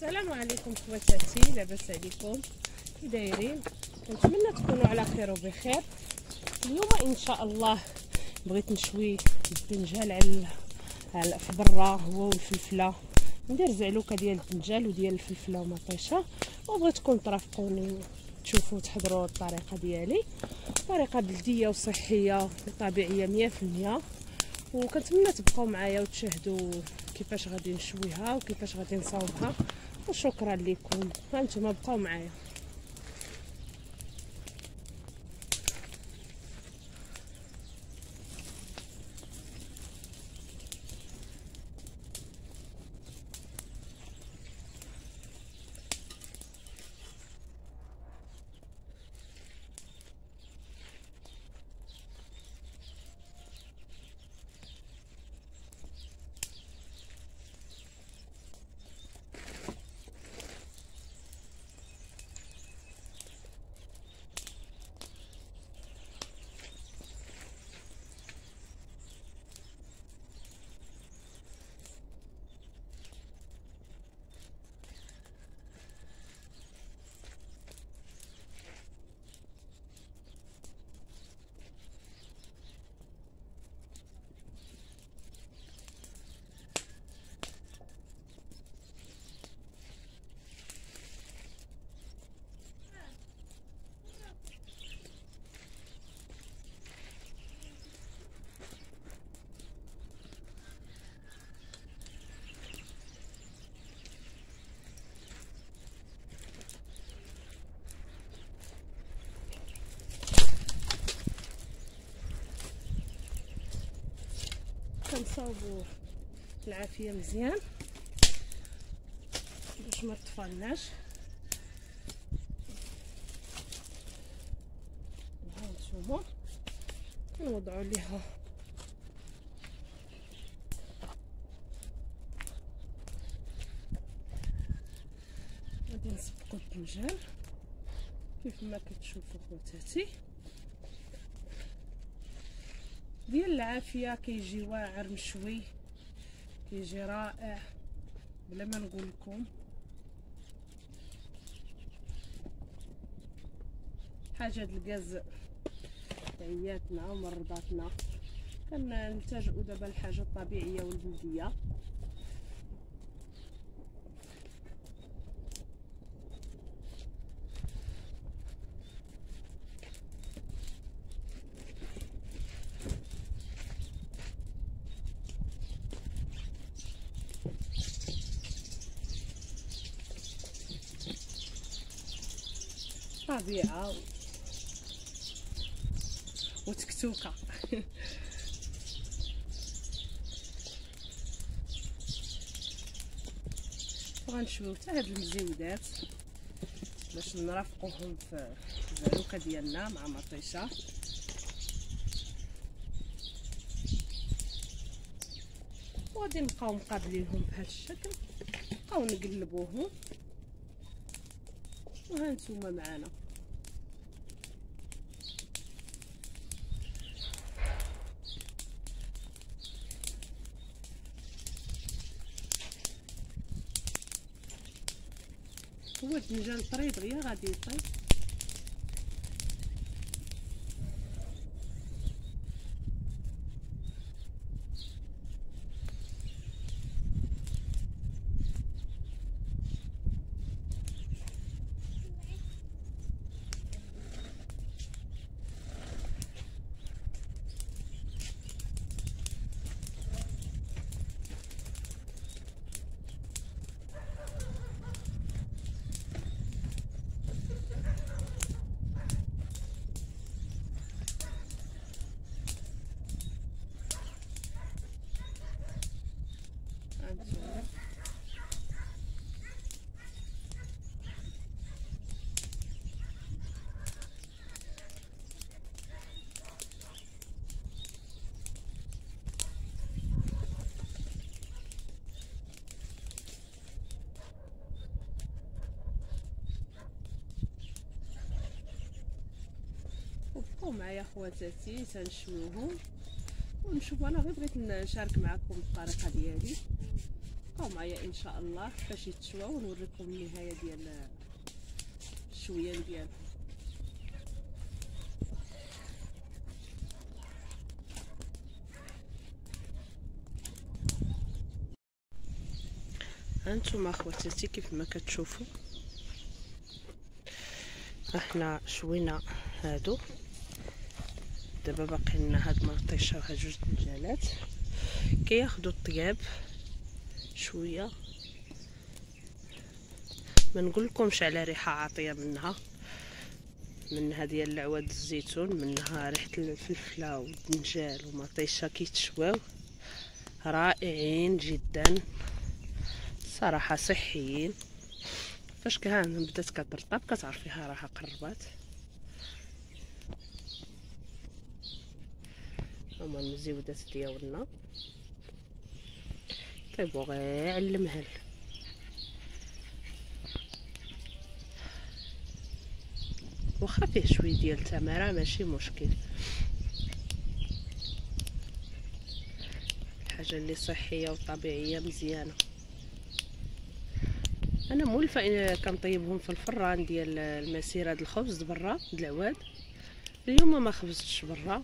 السلام عليكم خواتاتي، لاباس عليكم؟ كي دايرين؟ كنتمنى تكونوا على خير وبخير. اليوم ان شاء الله بغيت نشوي الدنجال على في برا هو والفلفله، ندير زعلوكه ديال الدنجال وديال الفلفله ومطيشه، وبغيتكم ترافقوني تشوفوا تحضروا الطريقه ديالي، طريقه بلديه وصحيه وطبيعيه 100%. وكنتمنى تبقاو معايا وتشاهدوا كيفاش غادي نشويها وكيفاش غادي نصاوبها. وشكرا لكم، هانتوما بقاو معايا. كنصاوبوا العافيه مزيان باش ما تطفالناش. هانتوما كنوضعوا ليها غادي نسبقوا الدنجال كيف ما كتشوفوا خواتاتي ديال العافيه. كيجي واعر مشوي، كيجي رائع بلا ما نقول لكم. حاجه د الكاز عياتنا ومرضاتنا، كنلتجئوا دابا للحاجه الطبيعيه والبلديه. طبيعه وتكتوكه. وغنشويو حتى هاد المزيودات باش نرافقوهم في الزعلوكه ديالنا مع مطيشه. وغادي نبقاو مقابلينهم بهذا الشكل، نبقاو نقلبوهم وهانتوما معانا. هو الدنجال طري دغيا غادي يطيب. بقاو معايا خواتاتي تنشويوهم ونشوف. انا غير بغيت نشارك معكم الطريقه ديالي، بقاو معايا ان شاء الله فاش يتشوى ونوريكم النهايه ديال الشويان ديالهم. هانتوما اخواتاتي كيف ما كتشوفوا احنا شوينا هادو، دابا باقي لنا هاد مطيشه وهاد جوج دجاجات كياخدوا الطياب شويه. ما نقولكمش على ريحه عاطيه منها ديال العواد الزيتون، منها ريحه الفلفله والدنجال ومطيشه كيتشواو رائعين جدا صراحه، صحيين. فاش كان بدات كترطب كتعرفيها راها قربات. هما المزيودات ديالنا طيبوا غير على المهل. واخا فيه شويه ديال التمره ماشي مشكل، الحاجه اللي صحيه وطبيعيه مزيانه. انا مولفه كنطيبهم في الفران ديال المسيره د الخبز برا د العواد. اليوم ما خبزتش برا،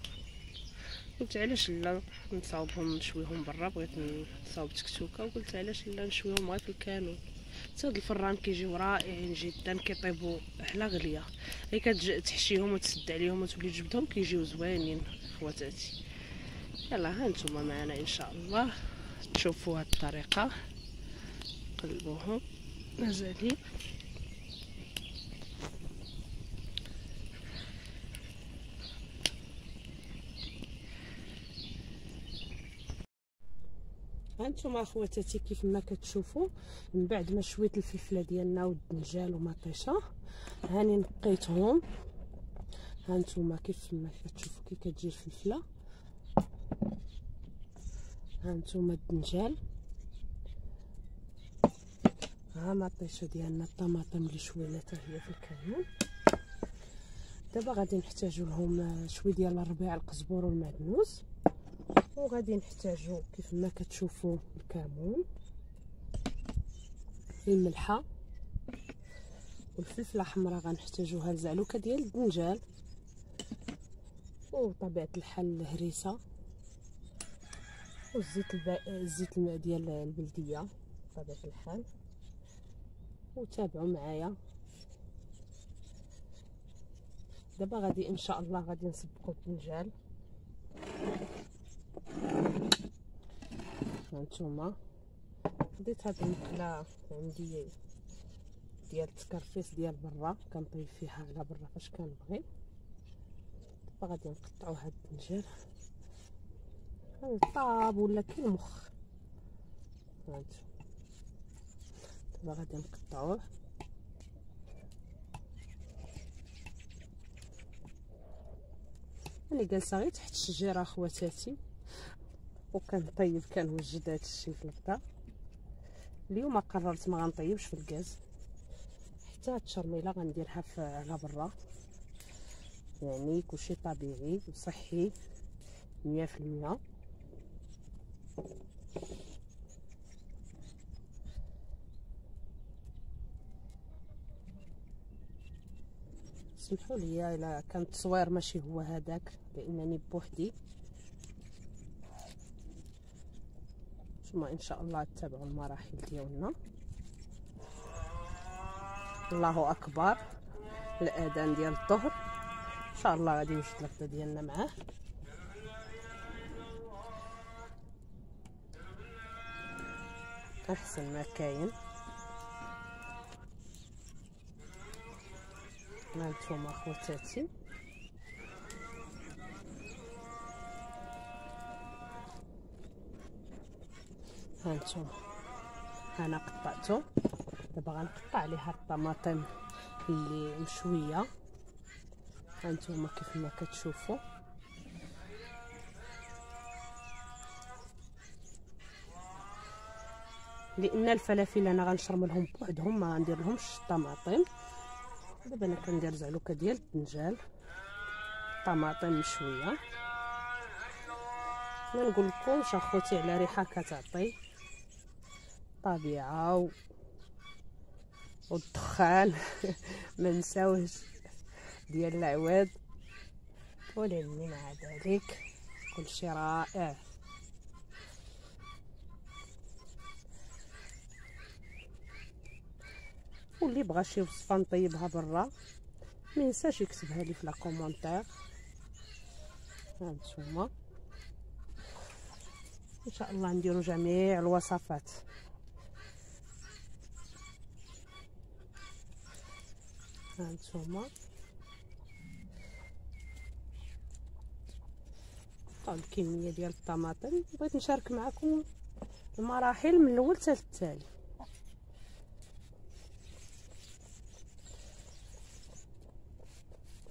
قلت علاش لا نصاوبهم نشويهم برا، بغيت نصاوب تكتوكه وقلت علاش لا نشويهم غير في الكانون. حتى هاد الفران كيجيو رائعين جدا، كيطيبوا على غليه، هي كتحشيهم وتسد عليهم وتولي تجبدهم كيجيو زوينين خواتاتي. يلا ها نتوما معنا ان شاء الله تشوفوا هاد الطريقه، قلبوهم مازالين. هانتوما اخواتاتي كيف ما كتشوفوا من بعد ما شويت الفلفله ديالنا والدنجال ومطيشه هاني نقيتهم. هانتوما كيف ما كتشوفوا كي كتجي الفلفله، هانتوما الدنجال، ها مطيشه ديالنا الطماطم اللي شوينا حتى هي في الكانون. دابا غادي نحتاجو لهم شويه ديال الربيع القزبور والمعدنوس، وغادي نحتاجو كيف ما كتشوفوا الكمون، الملحه والفلفله حمراء غنحتاجوها لزعلوكه ديال الدنجال، وطبيعه الحال الهريسه والزيت ديال البلديه بطبيعه الحال. وتابعوا معايا دابا غادي ان شاء الله غادي نسبقوا الدنجال. هانتوما خديت هاد المقله عندي ديال التكرفيس ديال برا، كنطيب فيها على برا فاش كنبغي. دابا غادي نقطعوا هاد الدنجال طاب ولا كالمخ. هانتوما دابا غادي نقطعوه، انا جالسه غير تحت الشجره اخواتاتي وكنطيب كنوجد هذا الشيء في الغدا. اليوم قررت ما غنطيبش في الغاز، حتى هاد الشرميله غنديرها على برا، يعني كلشي طبيعي وصحي 100%. سمحوا لي الا كان التصوير ماشي هو هذاك لانني بوحدي. ثم ان شاء الله تتابعوا المراحل ديالنا. الله اكبر، الاذان ديال الظهر ان شاء الله غادي نوجد الغدا ديالنا معاه. احسن ما كاين. هانتوما خواتاتي هانتوما انا قطعته، دابا غنقطع عليها الطماطم اللي مشويه. هانتوما كيف ما كتشوفوا لان الفلافل انا غنشرملهم بوحدهم ما غندير لهمش الطماطم. دابا انا كندير زعلوكه ديال الدنجال طماطم مشويه. ما نقول لكمش اخوتي على ريحه كتعطي الطبيعه والدخان ما نساوش ديال العواد، ولكن مع ذلك كلشي رائع. واللي بغى شي وصفه نطيبها برا ما ينساش يكتبها لي في لا كومونتير. هانتوما ان شاء الله نديرو جميع الوصفات. هانتوما الكميه ديال الطماطم، بغيت نشارك معكم المراحل من الاول حتى التالي.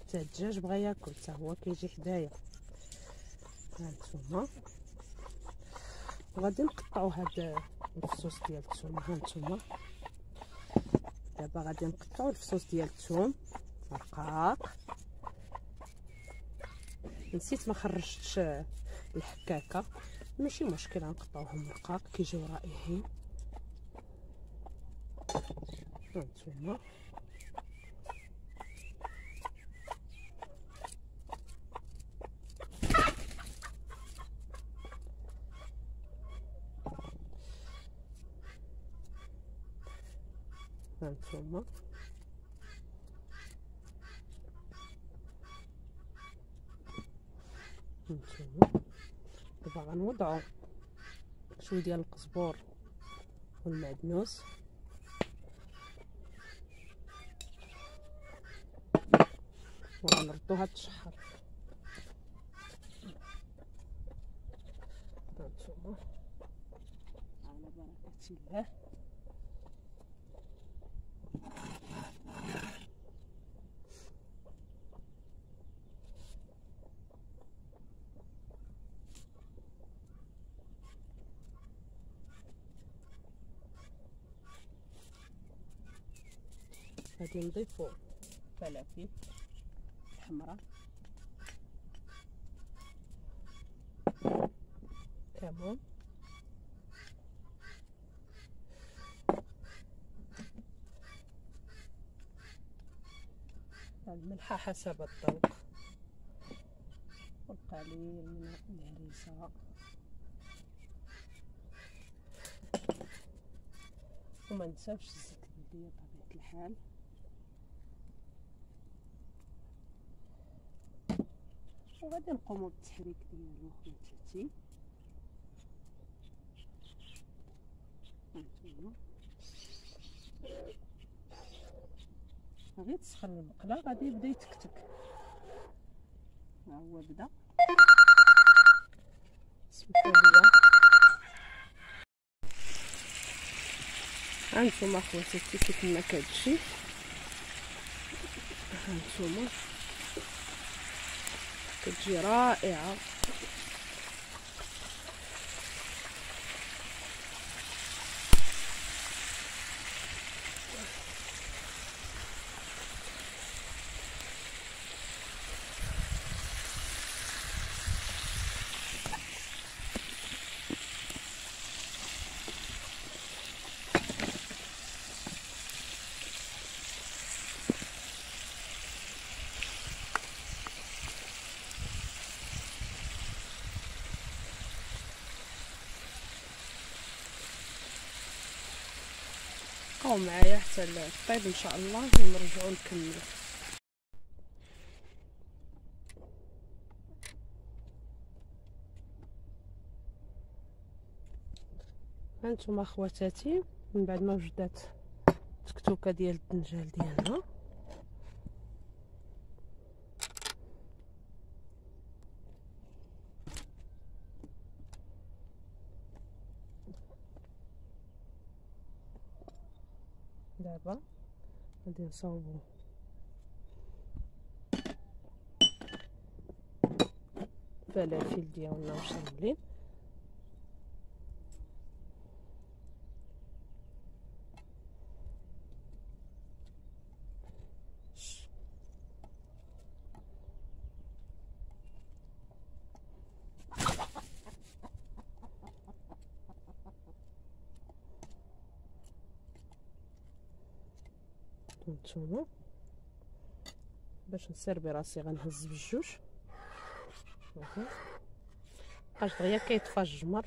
حتى الدجاج بغى ياكل حتى هو كيجي حدايا. هانتوما وغادي نقطعوا هاد الفصوص ديال الثوم. هانتوما دابا غادي نقطعوا الفصوص ديال الثوم رقاق. نسيت ما خرجتش الحكاكه، ماشي مشكل غنقطعوهم رقاق كيجيو رائعين. هانتوما هانتوما دابا غنوضعو شويه ديال القزبور والمعدنوس وغنردوها تشحر. هانتوما على بركه الله. غادي نضيفو فلافل حمراء، كمون، الملحة حسب الذوق، والقليل من الهريسة، وما نساوش الزيت البلدية بطبيعة الحال. وغادي نقومو بالتحريك ديالو خواتاتي. هانتوما غير تسخن المقله غادي يبدا يتكتك. ها هو بدا. سمحوا لي. هانتوما خواتاتي كيف ما كتجي. هانتوما كتجي رائعه. بقاو معايا حتى الطيب ان شاء الله ونرجعو نكملو. هانتوما خواتاتي من بعد ما وجدات التكتوكه ديال الدنجال ديالنا دابا غادي نصاوبو الفلافل ديالنا مشملين. هانتوما باش نسيربي راسي غنهز بجوج. بقاش دغيا كيطفى الجمر.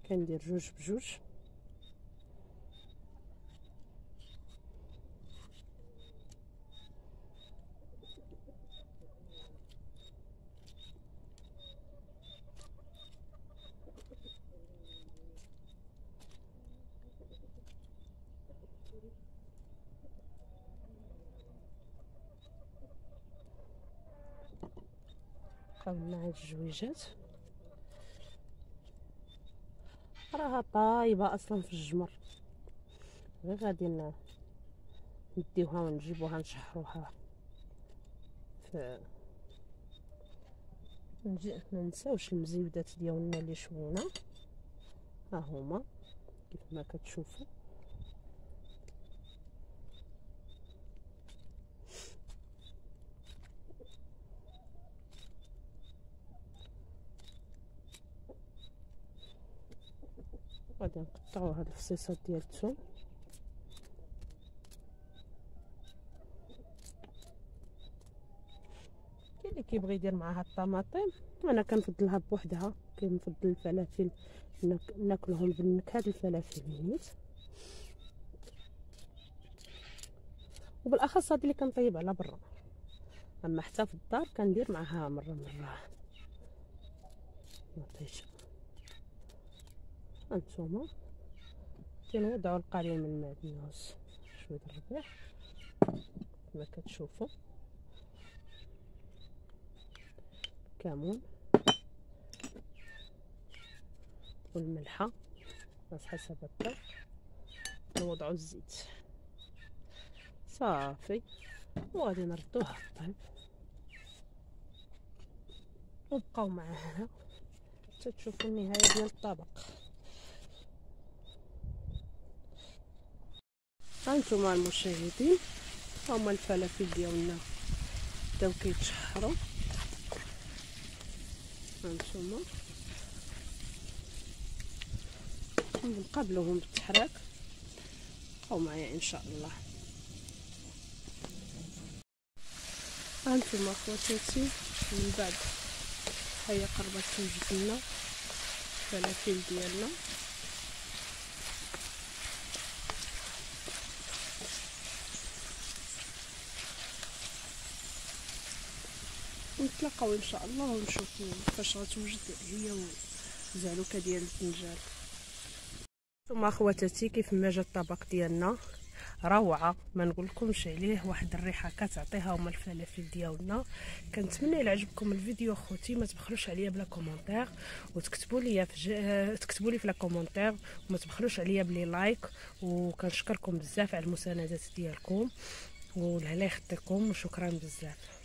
كندير جوج بجوج. قبل مع الجويجات راها طايبه اصلا في الجمر، غير غادي نديوها ونجيبوها نشحروها. ما نساوش المزيودات ديالنا اللي شوينا، ها هما كيف ما كتشوفوا. غادي نقطعوا هاد الفصيصات ديال الثوم. كاين اللي كيبغي يدير معاها الطماطم، انا كنفضلها بوحدها. كنفضل الفلافل ناكلهم بالنكهه د الفلافل نيت، وبالاخص هاد اللي كنطيب على برا. اما حتى في الدار كندير معاها مره نطيش. هانتوما كنوضعوا القليل من المعدنوس، شويه الربيع كما كتشوفوا، كمون والملحه بس حسب الذوق. نوضعوا الزيت صافي وغادي نردوها طيب، وبقاو معاها حتى تشوفوا النهايه ديال الطبق. هانتوما المشاهدين، هما الفلافل ديالنا بداو كيتشحروا. هانتوما نقابلوهم بالتحراك، بقاو معايا ان شاء الله. هانتوما خواتاتي من بعد هيا قربت توجد لنا الفلافل ديالنا. نتلاقاو ان شاء الله ونشوفوا كيفاش غتوجد هي والزعلوكه ديال الفنجان. ثم خواتاتي كيف ما جا الطبق ديالنا روعه، ما نقولكمش عليه، واحد الريحه كتعطيها هما الفلافل ديالنا. كنتمنى الى عجبكم الفيديو خوتي ما تبخلوش عليا بلا كومونتير، وتكتبوا لي تكتبوا لي في لا كومونتير، وما تبخلوش عليا بلي لايك. وكنشكركم بزاف على المساندات ديالكم، والله يخطيكم، وشكرا بزاف.